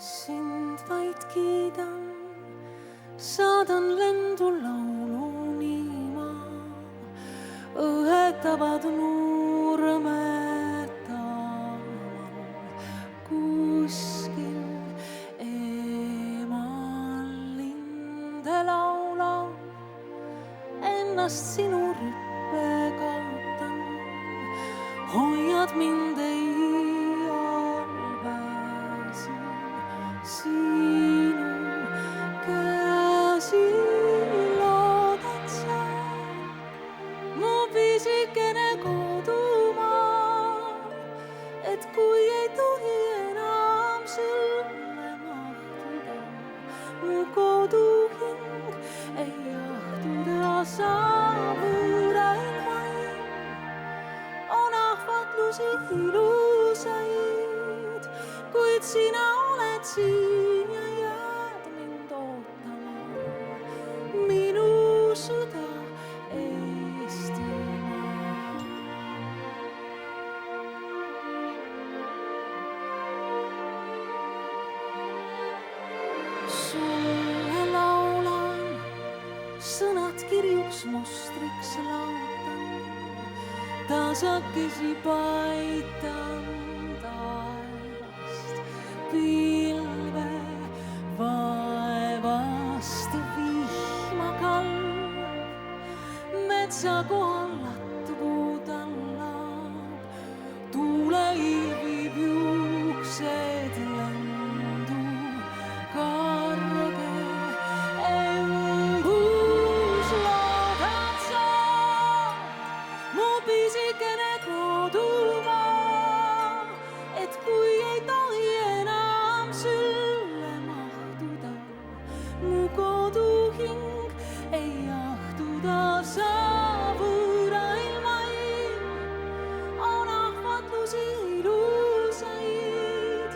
Sind vaid kiidan, saadan lendu lauluni ma, õhetavad nurmed taeval kuskil eemal linde laulab, ennast sinu rüppe kaotan, hoiad mind ei sinu käsi loodad sa, mu pisikene kodumaa, et kui ei tohi enam sulle mahtuda, mu koduhing ei jahtuda sa võõrailmail, on ahvatlusi ilusaid, kuid sina oled siin ja jääd mind ootama, minu sõda Eestimaa. Sulle laulan, sõnad kirjuks mustriks laotan, tasakesi paitan pilve vaevast vihma kalv, metsa kohal latvu tallab, tuuleil viib juuksed lendu, karge embus loodad sa, mu pisikene kodumaa, et kui ei tohi sulle mahtuda, mu koduhing ei jahtuda sa võõrailmail, on ahvatlusi ilusaid,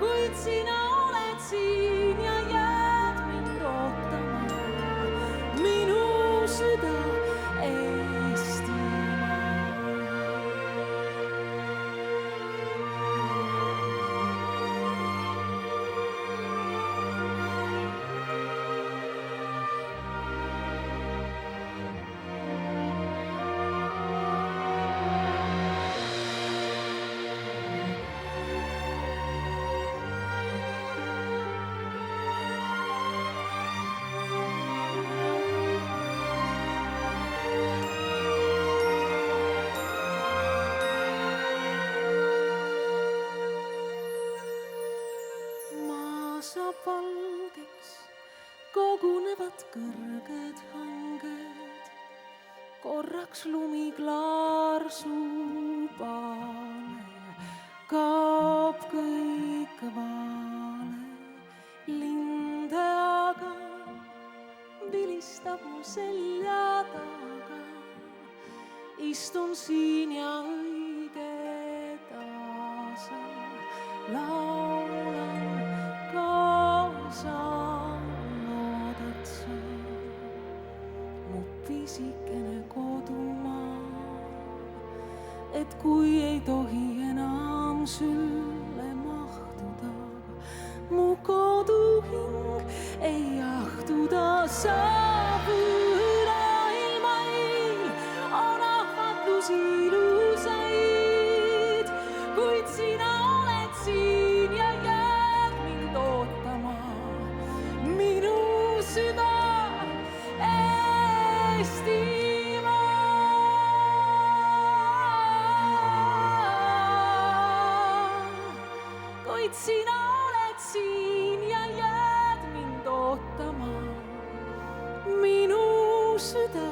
kuid sina oled siin ja jääd mind ootama, minu sõda Eestimaa. Saab valgeks, kogunevad kõrged hanged, korraks lumiklaar suubale, kaob kõik vale, linde aga vilistab mu selja taga, istun siin ja õige tasa laulan. Loodad sa, mu pisikene kodumaa, et kui ei tohi enam sulle mahtuda, mu koduhing ei jahtuda sa võõrailmail, on ahvatlusi ilusaid, kuid sina oled siin ja jääd mind ootama, minu süda Eestimaa. Kuid sina oled siin ja jääd mind ootama, minu süda